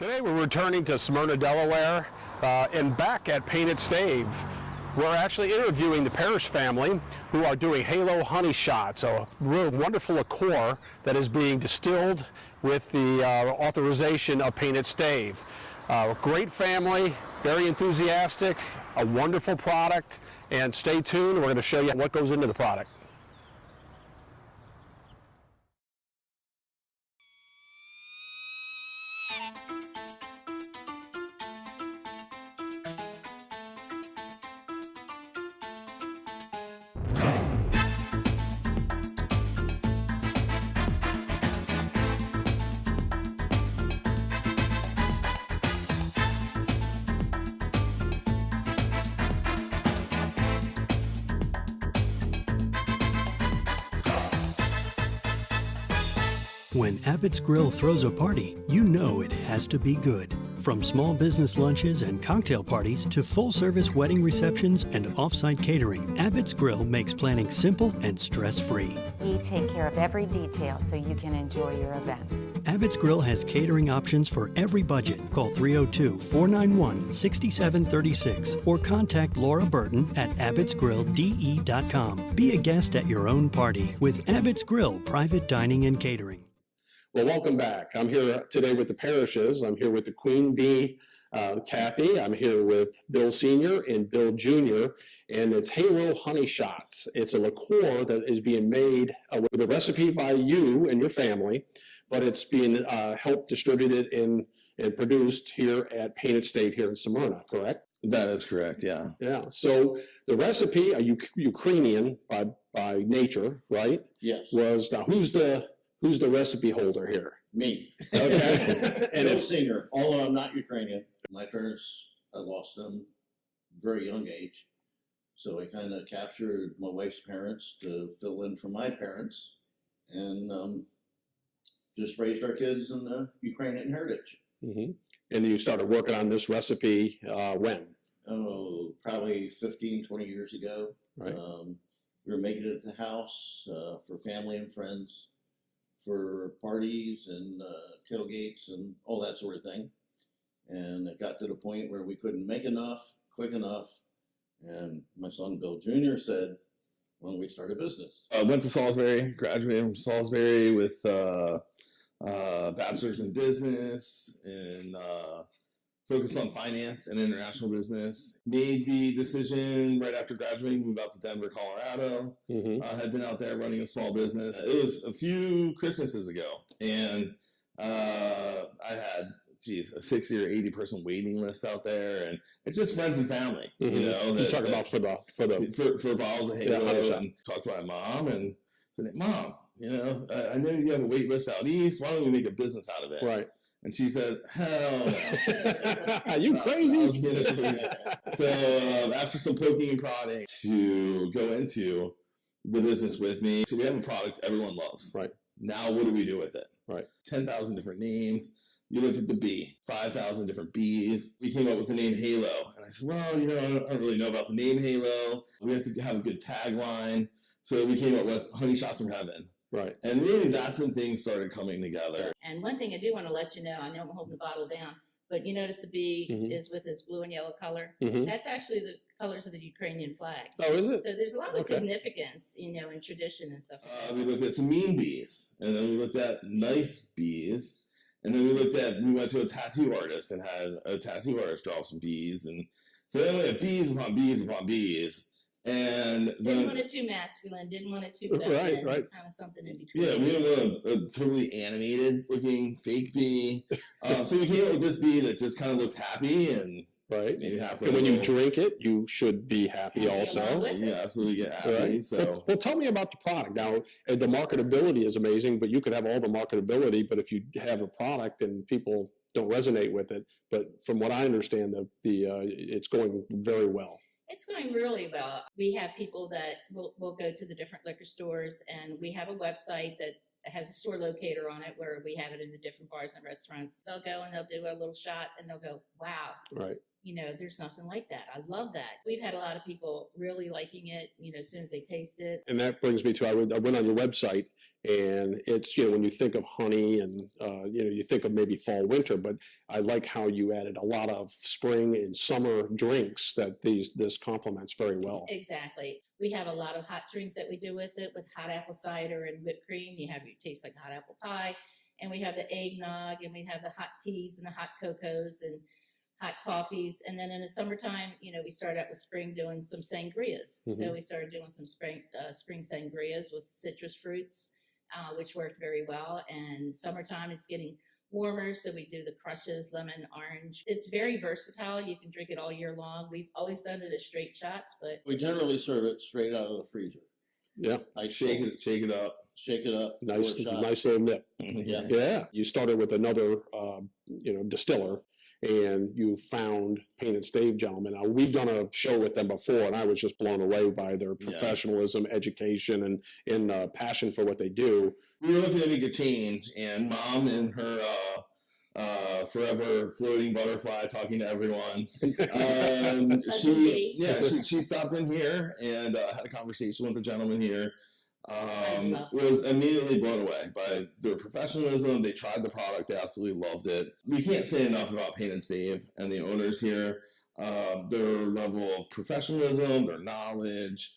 Today we're returning to Smyrna, Delaware, and back at Painted Stave. We're actually interviewing the Parrish family who are doing Halo Honey Shots, a real wonderful liqueur that is being distilled with the authorization of Painted Stave. Great family, very enthusiastic, a wonderful product, and stay tuned. We're going to show you what goes into the product. When Abbott's Grill throws a party, you know it has to be good. From small business lunches and cocktail parties to full-service wedding receptions and off-site catering, Abbott's Grill makes planning simple and stress-free. We take care of every detail so you can enjoy your event. Abbott's Grill has catering options for every budget. Call 302-491-6736 or contact Laura Burton at abbotsgrilldE.com. Be a guest at your own party with Abbott's Grill Private Dining and Catering. Well, welcome back. I'm here today with the Parishes. I'm here with the Queen Bee, Kathy. I'm here with Bill Sr. and Bill Jr., and it's Halo Honey Shots. It's a liqueur that is being made with a recipe by you and your family, but it's being helped distributed and produced here at Painted Stave here in Smyrna, correct? That is correct, yeah. Yeah, so the recipe, Ukrainian by nature, right? Yes. Now who's the recipe holder here? Me. Okay. And it's singer, although I'm not Ukrainian. My parents, I lost them very young age. So I kind of captured my wife's parents to fill in for my parents and just raised our kids in the Ukrainian heritage. Mm-hmm. And you started working on this recipe when? Oh, probably 15, 20 years ago. Right. We were making it at the house for family and friends, for parties and tailgates and all that sort of thing. And it got to the point where we couldn't make enough, quick enough. And my son, Bill Jr. said, why don't we start a business? I went to Salisbury, graduated from Salisbury with bachelor's in business and focused on finance and international business. Made the decision right after graduating to move out to Denver, Colorado. Mm-hmm. Had been out there running a small business. It was a few Christmases ago, and I had, a 60 or 80 person waiting list out there, and it's just friends and family. Mm-hmm. You know, you talk about for bottles of Halo, and talked to my mom and said, "Mom, you know, I know you have a wait list out east. Why don't we make a business out of it?" Right. And she said, "Hell no." Are you crazy? So after some poking and prodding to go into the business with me, so we have a product everyone loves. Right. Now what do we do with it? Right. 10,000 different names. You look at the bee, 5,000 different bees. We came up with the name Halo. And I said, well, you know, I don't really know about the name Halo. We have to have a good tagline. So we came up with Honey Shots from Heaven. Right. And really that's when things started coming together. And one thing I do want to let you know, I know I'm holding the bottle down, but you notice the bee Mm-hmm. is with its blue and yellow color. Mm-hmm. That's actually the colors of the Ukrainian flag. Oh, is it? So there's a lot of Okay. significance, you know, in tradition and stuff. We looked at some mean bees, and then we looked at nice bees, and then we went to a tattoo artist and had a tattoo artist draw some bees, and so then we had bees upon bees upon bees, and Didn't then want it too masculine, didn't want it too feminine, right. kind of something in between. yeah, we didn't want a totally animated looking fake bee, so we came up with this bee that just kind of looks happy and Right. maybe halfway. And when you little. drink it, you should be happy Happy also. along with Yeah, absolutely get happy. Right. So Well, tell me about the product. Now, the marketability is amazing, but you could have all the marketability, but if you have a product and people don't resonate with it, but from what I understand, it's going very well. It's going really well. We have people that will go to the different liquor stores, and we have a website that has a store locator on it where we have it in the different bars and restaurants. They'll go and they'll do a little shot and they'll go, wow. Right. You know, there's nothing like that. I love that. We've had a lot of people really liking it, you know, as soon as they taste it. And that brings me to, I went on your website, and it's, you know, when you think of honey and, you know, you think of maybe fall, winter, but I like how you added a lot of spring and summer drinks that this complements very well. Exactly. We have a lot of hot drinks that we do with it, with hot apple cider and whipped cream. You taste like hot apple pie. And we have the eggnog, and we have the hot teas and the hot cocos and hot coffees. And then in the summertime, you know, we started out with spring doing some sangrias. Mm-hmm. So we started doing some spring sangrias with citrus fruits, which worked very well. And summertime, it's getting warmer, so we do the crushes, lemon, orange. It's very versatile. You can drink it all year long. We've always done it as straight shots, but We generally serve it straight out of the freezer. Yeah. I Shake it up. shake it up. Nice, pour a shot. nice little nip. Yeah. Yeah. You started with another, you know, distiller, and you found Painted Stave gentlemen. Now, we've done a show with them before, and I was just blown away by their professionalism, education, and passion for what they do. We were looking to make a change, and Mom and her forever floating butterfly talking to everyone. She stopped in here and had a conversation with the gentleman here. Was immediately blown away by their professionalism. They tried the product, they absolutely loved it. We can't say enough about Painted Stave and the owners here. Their level of professionalism, their knowledge,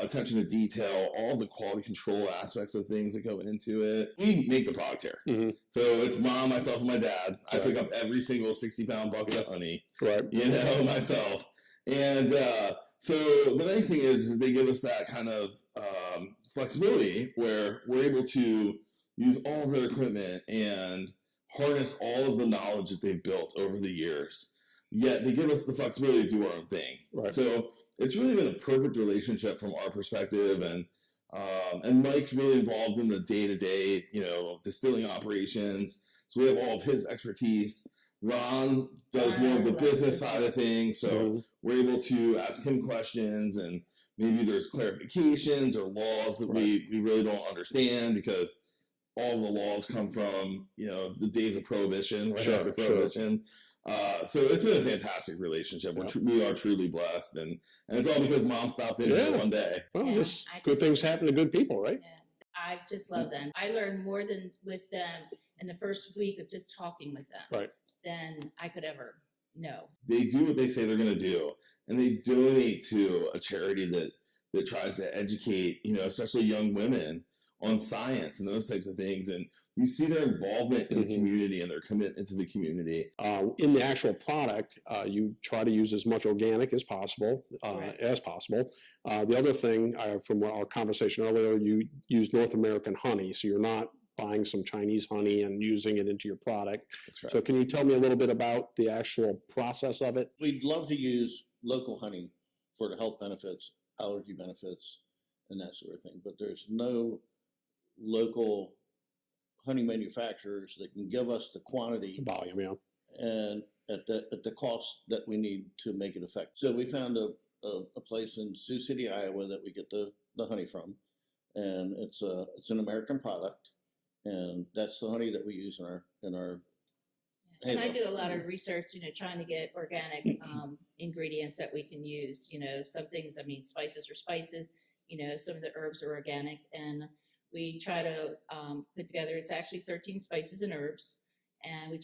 attention to detail, all the quality control aspects of things that go into it. We make the product here. Mm-hmm. So it's Mom, myself, and my dad. I pick up every single 60-pound bucket of honey, Right. you know, myself. And so the nice thing is they give us that kind of flexibility where we're able to use all of their equipment and harness all of the knowledge that they've built over the years. Yet they give us the flexibility to do our own thing. Right. So it's really been a perfect relationship from our perspective, and Mike's really involved in the day-to-day, you know, distilling operations. So we have all of his expertise. Ron does more of the business side of things, so we're able to ask him questions, and maybe there's clarifications or laws that we really don't understand, because all of the laws come from, you know, the days of Prohibition, right after Prohibition. So it's been a fantastic relationship. We are truly blessed, and it's all because Mom stopped in here one day. Well, Yeah, just good things happen to good people, right? Yeah, I just love them. I learned more than with them in the first week of just talking with them Right. than I could ever know. They do what they say they're going to do, and they donate to a charity that tries to educate, you know, especially young women on science and those types of things. And you see their involvement in the community and their commitment to the community. In the actual product, you try to use as much organic as possible. The other thing, from our conversation earlier, you use North American honey, so you're not buying some Chinese honey and using it into your product. That's right. So can you tell me a little bit about the actual process of it? We'd love to use local honey for the health benefits, allergy benefits, and that sort of thing. But there's no local honey manufacturers that can give us the quantity Volume, yeah. and at the cost that we need to make it effective. So we found a place in Sioux City, Iowa, that we get the honey from, and it's an American product, and that's the honey that we use in our And I do a lot of research, you know, trying to get organic ingredients that we can use. You know, some things, I mean, spices are spices, you know, some of the herbs are organic, and we try to put together, it's actually 13 spices and herbs, and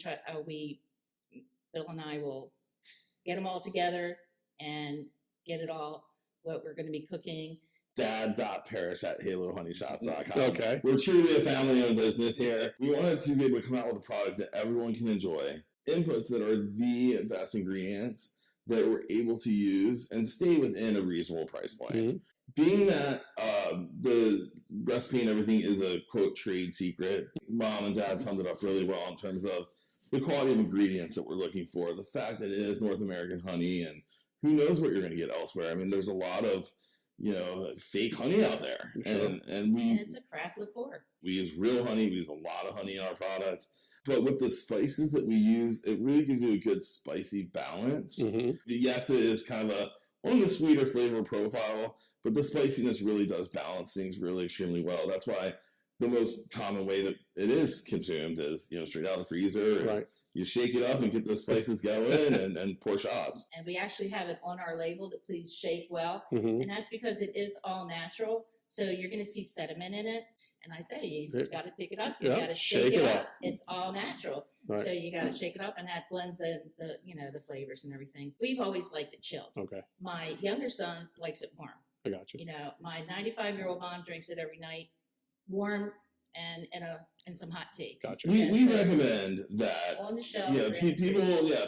Bill and I will get them all together and get it all, what we're going to be cooking. Dad.parish@halohoneyShots.com. Okay. We're truly a family-owned business here. We wanted to be able to come out with a product that everyone can enjoy. Inputs that are the best ingredients that we're able to use and stay within a reasonable price point. Mm-hmm. Being that the recipe and everything is a, quote, trade secret, Mom and Dad summed it up really well in terms of the quality of ingredients that we're looking for, the fact that it is North American honey, and who knows what you're going to get elsewhere. I mean, there's a lot of, you know, fake honey out there. Sure. And it's a craft liqueur. we use real honey. We use a lot of honey in our product. But with the spices that we use, it really gives you a good spicy balance. Mm-hmm. Yes, it is kind of on the sweeter flavor profile, but the spiciness really does balance things really extremely well. That's why the most common way that it is consumed is, straight out of the freezer. Right. You shake it up and get the spices going and pour shots. And we actually have it on our label to please shake well. Mm-hmm. And that's because it is all natural. So you're going to see sediment in it. And I say, you've got to pick it up. You got to shake it up. It's all natural. Right. So you got to shake it up, and that blends in the flavors and everything. We've always liked it chilled. Okay. My younger son likes it warm. I got you. My 95-year-old mom drinks it every night, warm and in some hot tea. Gotcha. We recommend that. On the shelf. Yeah,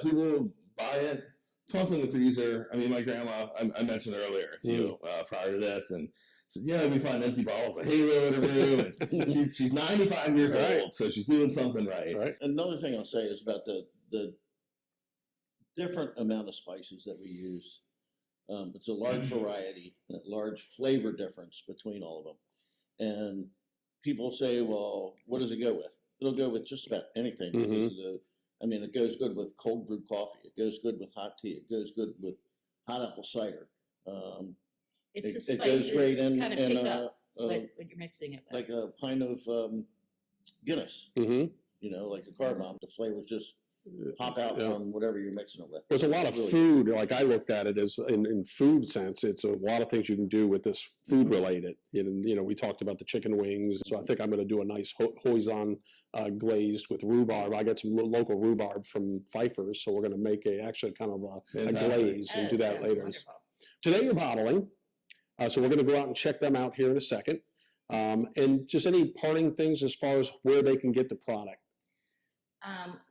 people buy it, toss it in the freezer. I mean, my grandma, I mentioned earlier to you prior to this, and said, we find empty bottles of Halo in her room. And she's 95 years old, so she's doing something right. Another thing I'll say is about the different amount of spices that we use. It's a large variety, a large flavor difference between all of them. And people say, well, what does it go with? It'll go with just about anything. Because it goes good with cold brewed coffee. It goes good with hot tea. It goes good with hot apple cider. It's the it spices goes great kind of pick up what you're mixing it with. like a pint of Guinness. Like a car bomb. The flavors just pop out from whatever you're mixing it with. There's a lot of food, like I looked at it as in food sense, it's a lot of things you can do with this food related. We talked about the chicken wings, so I think I'm going to do a nice hoisin glazed with rhubarb. I got some local rhubarb from Pfeiffer's, so we're going to make a glaze and do that later. Wonderful. Today you're bottling, so we're going to go out and check them out here in a second. And just any parting things as far as where they can get the product.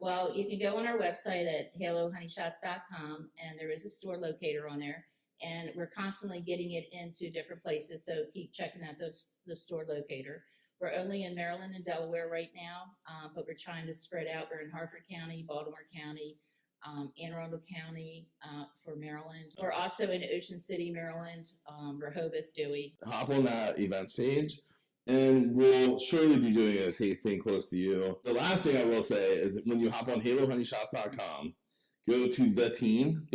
Well, you can go on our website at halohoney.com, and there is a store locator on there, and we're constantly getting it into different places, so keep checking out the store locator. We're only in Maryland and Delaware right now, but we're trying to spread out. We're in Harford County, Baltimore County, Anne Arundel County for Maryland. We're also in Ocean City, Maryland, Rehoboth, Dewey. Hop on that events page, and we'll surely be doing a tasting close to you. The last thing I will say is when you hop on halohoneyShots.com, go to the team,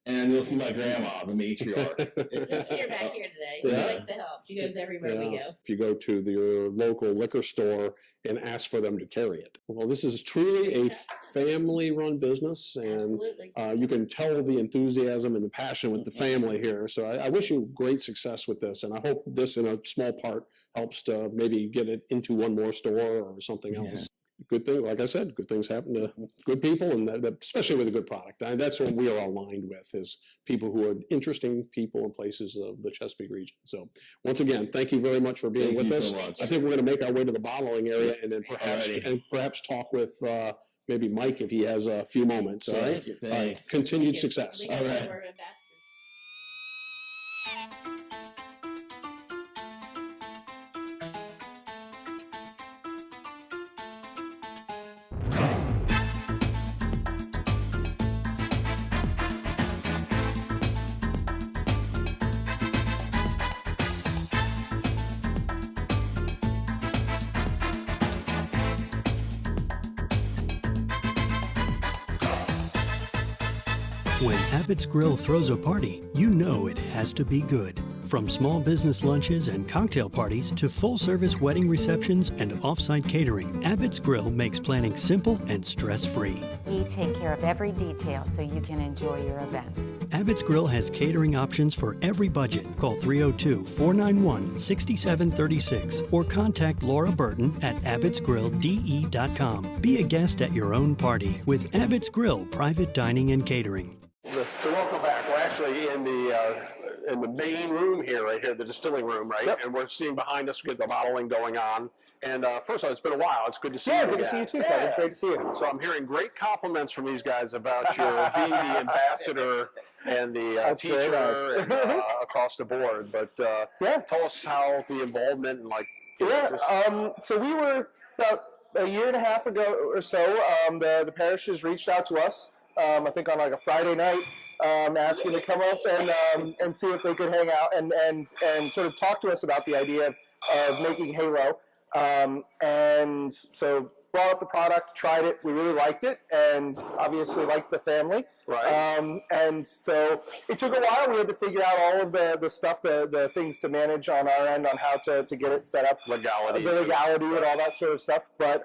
and you'll see my grandma, the matriarch. You'll see her back here today. She likes to help. She goes everywhere we go. If you go to your local liquor store and ask for them to carry it. Well, this is truly a family-run business, and Absolutely. You can tell the enthusiasm and the passion with the family here. So I wish you great success with this, and I hope this, in a small part, helps to maybe get it into one more store or something else. Good thing, like I said, good things happen to good people, and especially with a good product. That's what we are aligned with, is people who are interesting people in places of the Chesapeake region. So once again, thank you very much for being with us. So much. I think we're going to make our way to the bottling area, and then perhaps talk with maybe Mike if he has a few moments. All right. Thanks. All right. Continued success. We got some of our ambassadors. When Abbott's Grill throws a party, you know it has to be good. From small business lunches and cocktail parties to full-service wedding receptions and off-site catering, Abbott's Grill makes planning simple and stress-free. We take care of every detail so you can enjoy your event. Abbott's Grill has catering options for every budget. Call 302-491-6736 or contact Laura Burton at abbottsgrilldE.com. Be a guest at your own party with Abbott's Grill Private Dining and Catering. So welcome back. We're actually in the main room here, right here, the distilling room, right? Yep. And we're seeing behind us, we get the bottling going on. And first of all, it's been a while. It's good to see you. Good to see you too, Kevin. Great to see you. So I'm hearing great compliments from these guys about your being the ambassador and the teacher and, across the board. But tell us how the involvement and So we were about a year and a half ago or so. The parishes reached out to us. I think on like a Friday night, asking to come up and see if they could hang out and sort of talk to us about the idea of making Halo. And so brought up the product, tried it, we really liked it, and obviously liked the family. Right. And so it took a while. We had to figure out all of the stuff, the things to manage on our end on how to get it set up. Legality. The legality and all that sort of stuff. But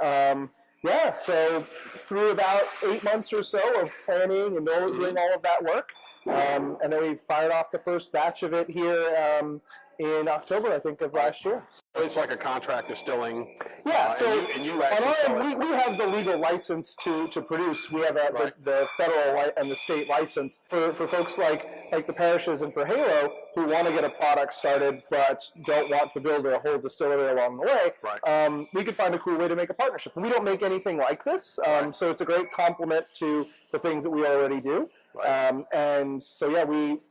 yeah, so through about 8 months or so of planning and doing all of that work, and then we fired off the first batch of it here in October, I think, of last year. It's like a contract distilling. Yeah, so and you on actually our sell end, it. we have the legal license to produce. We have the federal and the state license for folks like the parishes and for Halo who want to get a product started but don't want to build a whole distillery along the way. Right. We could find a cool way to make a partnership. We don't make anything like this, so it's a great complement to the things that we already do. Right. And so yeah,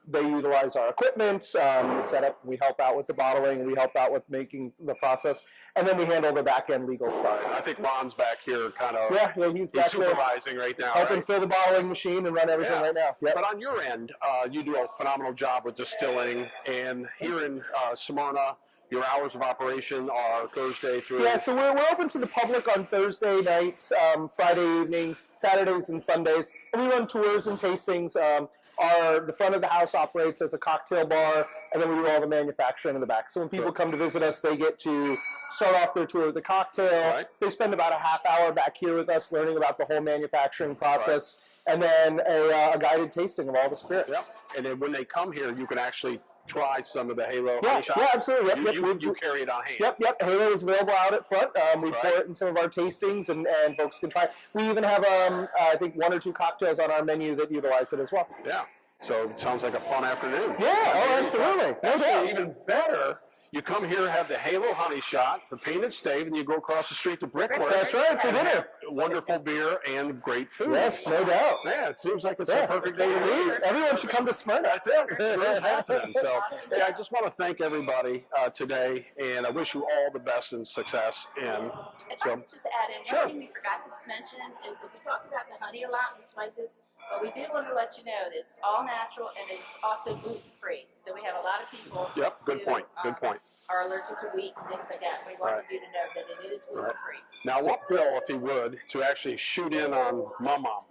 they utilize our equipment, we set up, we help out with the bottling, we help out with making the process, and then we handle the back end legal stuff. I think Ron's back here kind of He's back there supervising right now. helping Right? fill the bottling machine and run everything right now. Yep. But on your end, you do a phenomenal job with distilling, and here in Smyrna, your hours of operation are Thursday through... Yeah, so we're open to the public on Thursday nights, Friday evenings, Saturdays and Sundays, and we run tours and tastings. The front of the house operates as a cocktail bar, and then we do all the manufacturing in the back. So when people come to visit us, they get to start off their tour with a cocktail. Right. They spend about a half hour back here with us learning about the whole manufacturing process, and then a guided tasting of all the spirits. Yep. And then when they come here, you can actually try some of the Halo Yeah, honey shots. yeah, absolutely. Yep, You carry it on hand. Yep. Halo is available out at front. We pour it in some of our tastings, and folks can try. We even have, I think, 1 or 2 cocktails on our menu that utilize it as well. Yeah. So it sounds like a fun afternoon. Yeah, absolutely. No doubt. Actually, even better, you come here, have the Halo honey shot, the Painted Stave, and you go across the street to Brickwork. That's right, for and dinner. have wonderful beer and great food. Yes, no doubt. Yeah, it seems like it's a perfect day to See, be. everyone should come to Smyrna. That's it. It's happening. So, hey, I just want to thank everybody today, and I wish you all the best and success. And If I could just add in, Sure. one thing we forgot to mention is that we talked about the honey a lot and the spices, but we did want to let you know that it's all natural and it's also gluten-free. So we have a lot of people Yep, good who, point. Good point. are allergic to wheat and things like that. We wanted you to know that it is gluten-free. Now, I want Bill, if he would, to actually shoot in on my mom.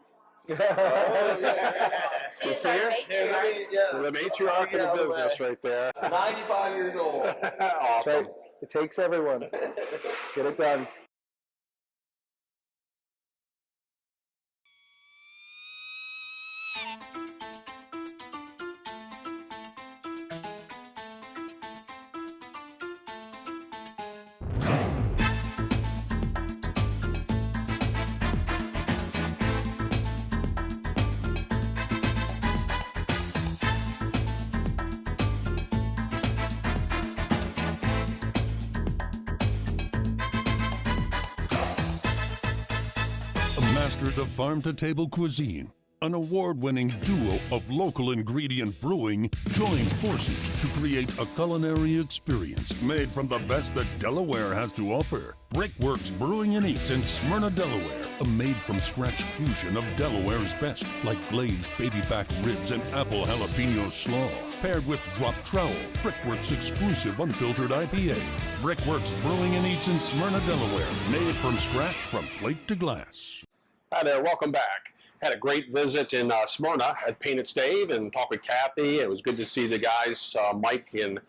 She is see our her? matriarch. The matriarch of the business right there. 95 years old. Awesome. It takes everyone. Get it done. Masters of farm-to-table cuisine, an award-winning duo of local ingredient brewing join forces to create a culinary experience made from the best that Delaware has to offer. Brickworks Brewing and Eats in Smyrna, Delaware, a made-from-scratch fusion of Delaware's best, like glazed baby back ribs and apple jalapeno slaw, paired with drop trowel, Brickworks exclusive unfiltered IPA. Brickworks Brewing and Eats in Smyrna, Delaware, made from scratch from plate to glass. Hi there, welcome back. Had a great visit in Smyrna at Painted Stave and talked with Kathy. It was good to see the guys, Mike and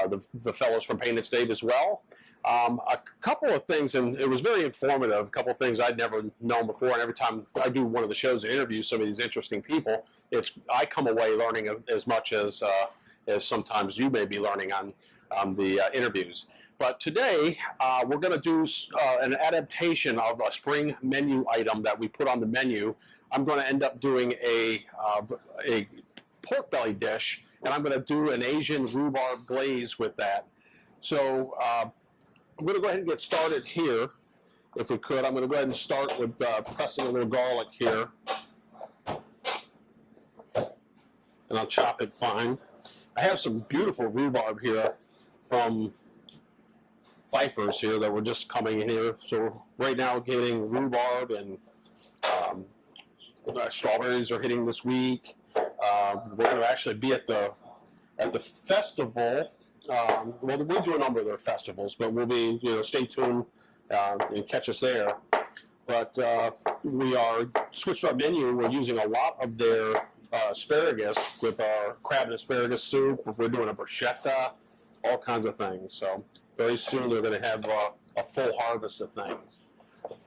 the fellows from Painted Stave as well. A couple of things, and it was very informative, a couple of things I'd never known before, and every time I do one of the shows and interview some of these interesting people, I come away learning as much as sometimes you may be learning on the interviews. But today, we're going to do an adaptation of a spring menu item that we put on the menu. I'm going to end up doing a pork belly dish, and I'm going to do an Asian rhubarb glaze with that. So I'm going to go ahead and get started here, if we could. I'm going to go ahead and start with pressing a little garlic here. And I'll chop it fine. I have some beautiful rhubarb here from Pfeiffer's here that were just coming in here. So right now getting rhubarb and strawberries are hitting this week. We're going to actually be at the festival. Well, we do a number of their festivals, but we'll be, stay tuned and catch us there. but we are switched our menu. We're using a lot of their asparagus with our crab and asparagus soup. We're doing a bruschetta, all kinds of things. So very soon they're going to have a full harvest of things.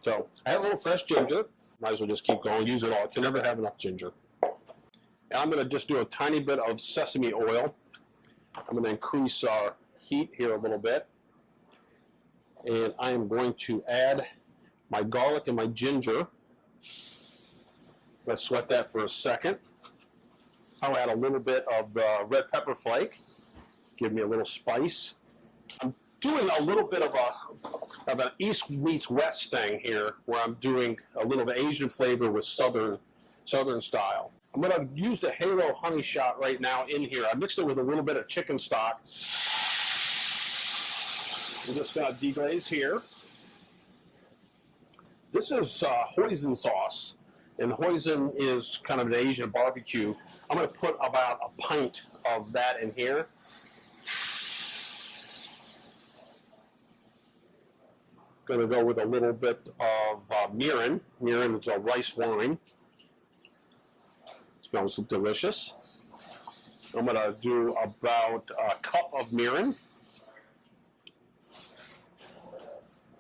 So I have a little fresh ginger. Might as well just keep going. Use it all. Can never have enough ginger. And I'm going to just do a tiny bit of sesame oil. I'm going to increase our heat here a little bit. And I am going to add my garlic and my ginger. Let's sweat that for a second. I'll add a little bit of red pepper flake. Give me a little spice. I'm doing a little bit of an East meets West thing here, where I'm doing a little of Asian flavor with Southern style. I'm going to use the Halo honey shot right now in here. I mixed it with a little bit of chicken stock. I'm just going to deglaze here. This is hoisin sauce, and hoisin is kind of an Asian barbecue. I'm going to put about a pint of that in here. Going to go with a little bit of mirin. Mirin is a rice wine. Smells delicious. I'm going to do about a cup of mirin.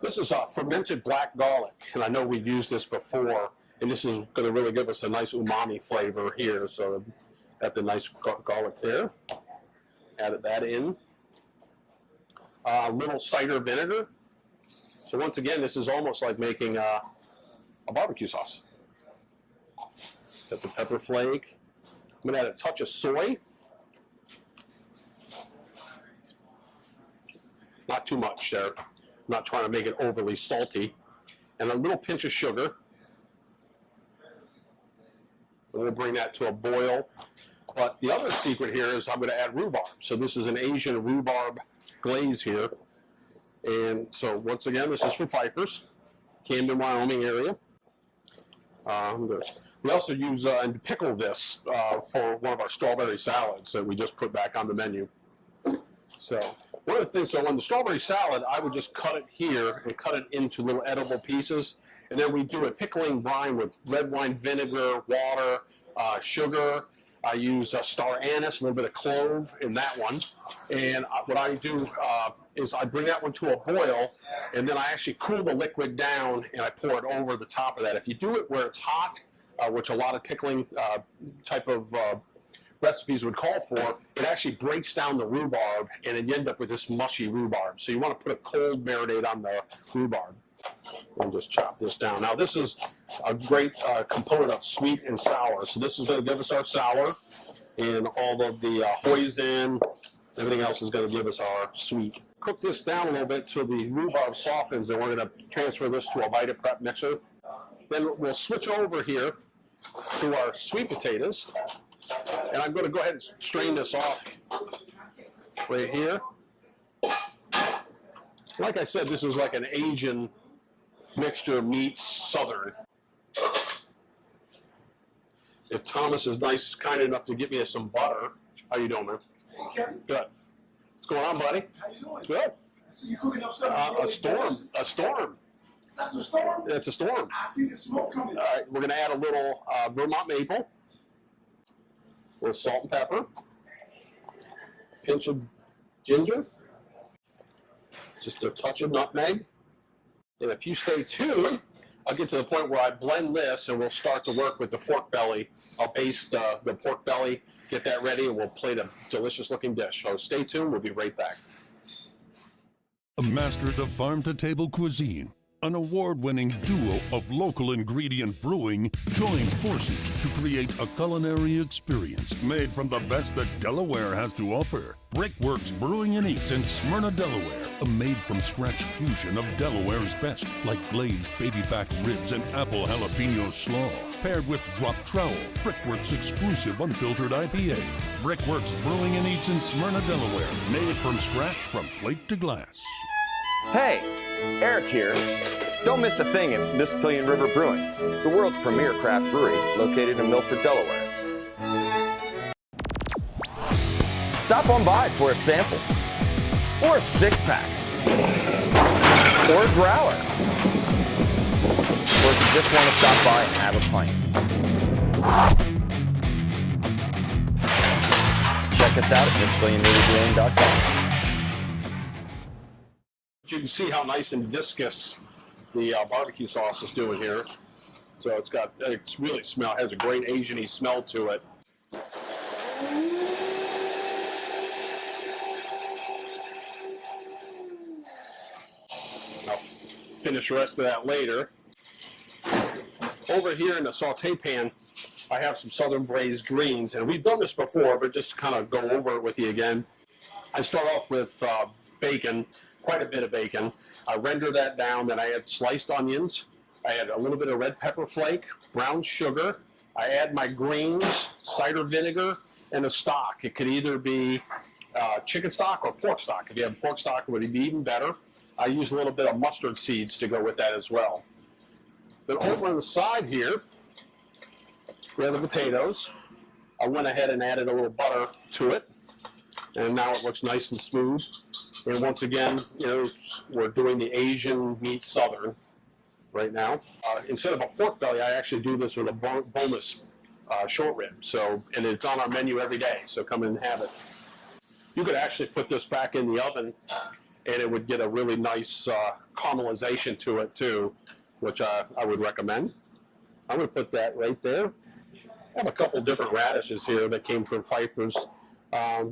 This is fermented black garlic, and I know we've used this before, and this is going to really give us a nice umami flavor here. So got the nice garlic there. Added that in. A little cider vinegar. So once again, this is almost like making a barbecue sauce. Got the pepper flake. I'm going to add a touch of soy. Not too much there. I'm not trying to make it overly salty. And a little pinch of sugar. And we'll bring that to a boil. But the other secret here is I'm going to add rhubarb. So this is an Asian rhubarb glaze here. And so once again, this is from Pfeiffer's, Camden, Wyoming area. We also use and pickle this for one of our strawberry salads that we just put back on the menu. So one of the things, so on the strawberry salad, I would just cut it here and cut it into little edible pieces. And then we do a pickling brine with red wine vinegar, water, sugar. I use star anise, a little bit of clove in that one. And what I do is I bring that one to a boil, and then I actually cool the liquid down, and I pour it over the top of that. If you do it where it's hot, which a lot of pickling type of recipes would call for, it actually breaks down the rhubarb, and then you end up with this mushy rhubarb. So you want to put a cold marinade on the rhubarb. We'll just chop this down. Now this is a great component of sweet and sour. So this is going to give us our sour, and all of the hoisin, everything else is going to give us our sweet. Cook this down a little bit till the rhubarb softens, and we're going to transfer this to a VitaPrep mixer. Then we'll switch over here to our sweet potatoes, and I'm going to go ahead and strain this off right here. Like I said, this is like an Asian mixture meets Southern. If Thomas is nice, kind enough to get me some butter. How you doing, man? Hey, Kevin. Good. What's going on, buddy? How you doing? Good. I see you cooking up something. A storm. A storm. That's a storm? It's a storm. I see the smoke coming. All right, we're going to add a little Vermont maple, a little salt and pepper, pinch of ginger, just a touch of nutmeg. And if you stay tuned, I'll get to the point where I blend this, and we'll start to work with the pork belly. I'll baste the pork belly, get that ready, and we'll plate a delicious looking dish. So stay tuned, we'll be right back. Mastered of farm-to-table cuisine, an award-winning duo of local ingredient brewing joins forces to create a culinary experience made from the best that Delaware has to offer. Brickworks Brewing and Eats in Smyrna, Delaware, a made-from-scratch fusion of Delaware's best, like glazed baby back ribs and apple jalapeno slaw, paired with drop trowel, Brickworks exclusive unfiltered IPA. Brickworks Brewing and Eats in Smyrna, Delaware, made from scratch from plate to glass. Hey, Eric here. Don't miss a thing at Nispillion River Brewing, the world's premier craft brewery located in Milford, Delaware. Stop on by for a sample, or a six-pack, or a growler. or if you just want to stop by and have a pint. Check us out at MissBillionRiverBrewing.com. You can see how nice and viscous the barbecue sauce is doing here. So it's really has a great Asian-y smell to it. I'll finish the rest of that later. Over here in the saute pan, I have some southern braised greens, and we've done this before, but just kind of go over it with you again. I start off with bacon, quite a bit of bacon. I render that down, then I add sliced onions. I add a little bit of red pepper flake, brown sugar. I add my greens, cider vinegar, and a stock. It could either be chicken stock or pork stock. If you have pork stock, it would be even better. I use a little bit of mustard seeds to go with that as well. Then over on the side here, we have the potatoes. I went ahead and added a little butter to it, and now it looks nice and smooth. And once again, we're doing the Asian meets Southern right now. Instead of a pork belly, I actually do this with a boneless short rib. And it's on our menu every day, so come in and have it. You could actually put this back in the oven, and it would get a really nice caramelization to it too, which I would recommend. I'm going to put that right there. I have a couple different radishes here that came from Pfeiffer's,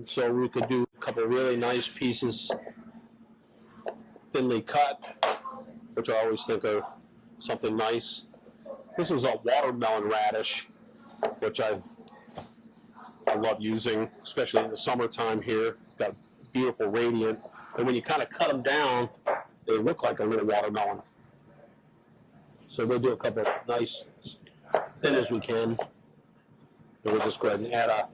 so we could do a couple really nice pieces, thinly cut, which I always think are something nice. This is a watermelon radish, which I love using, especially in the summertime here. Got beautiful radiant, and when you kind of cut them down, they look like a little watermelon. So we'll do a couple of nice, thin as we can. And we'll just go ahead and add a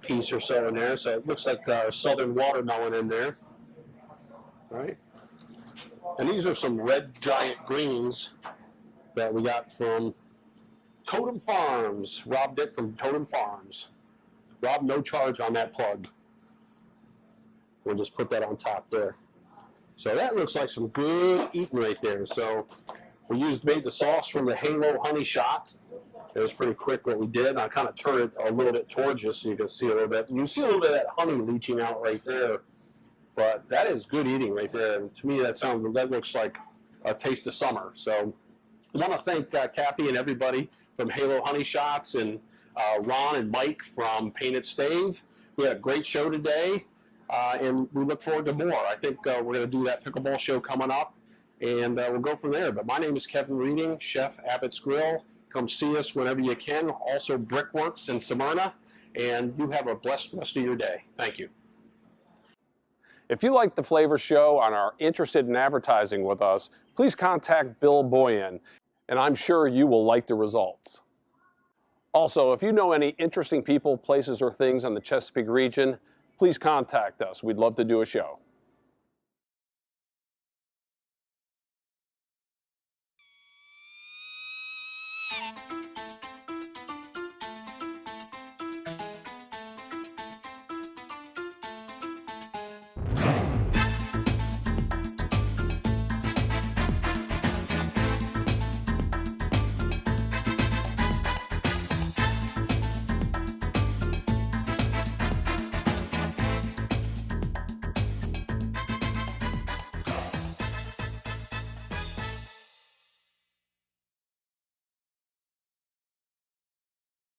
piece or so in there. So it looks like southern watermelon in there. All right. And these are some red giant greens that we got from Totem Farms. Rob Dick from Totem Farms. Rob, no charge on that plug. We'll just put that on top there. So that looks like some good eating right there. So we made the sauce from the Halo honey shot. It was pretty quick what we did. I kind of turned it a little bit towards you so you can see a little bit. And you see a little bit of that honey leaching out right there. But that is good eating right there. And to me, that looks like a taste of summer. So I want to thank Kathy and everybody from Halo Honey Shots and Ron and Mike from Painted Stave. We had a great show today, and we look forward to more. I think we're going to do that pickleball show coming up, and we'll go from there. But my name is Kevin Reading, Chef Abbott's Grill. Come see us whenever you can. Also, Brickworks in Smyrna, and you have a blessed rest of your day. Thank you. If you like the Flavor Show and are interested in advertising with us, please contact Bill Boyan, and I'm sure you will like the results. Also, if you know any interesting people, places, or things in the Chesapeake region, please contact us. We'd love to do a show.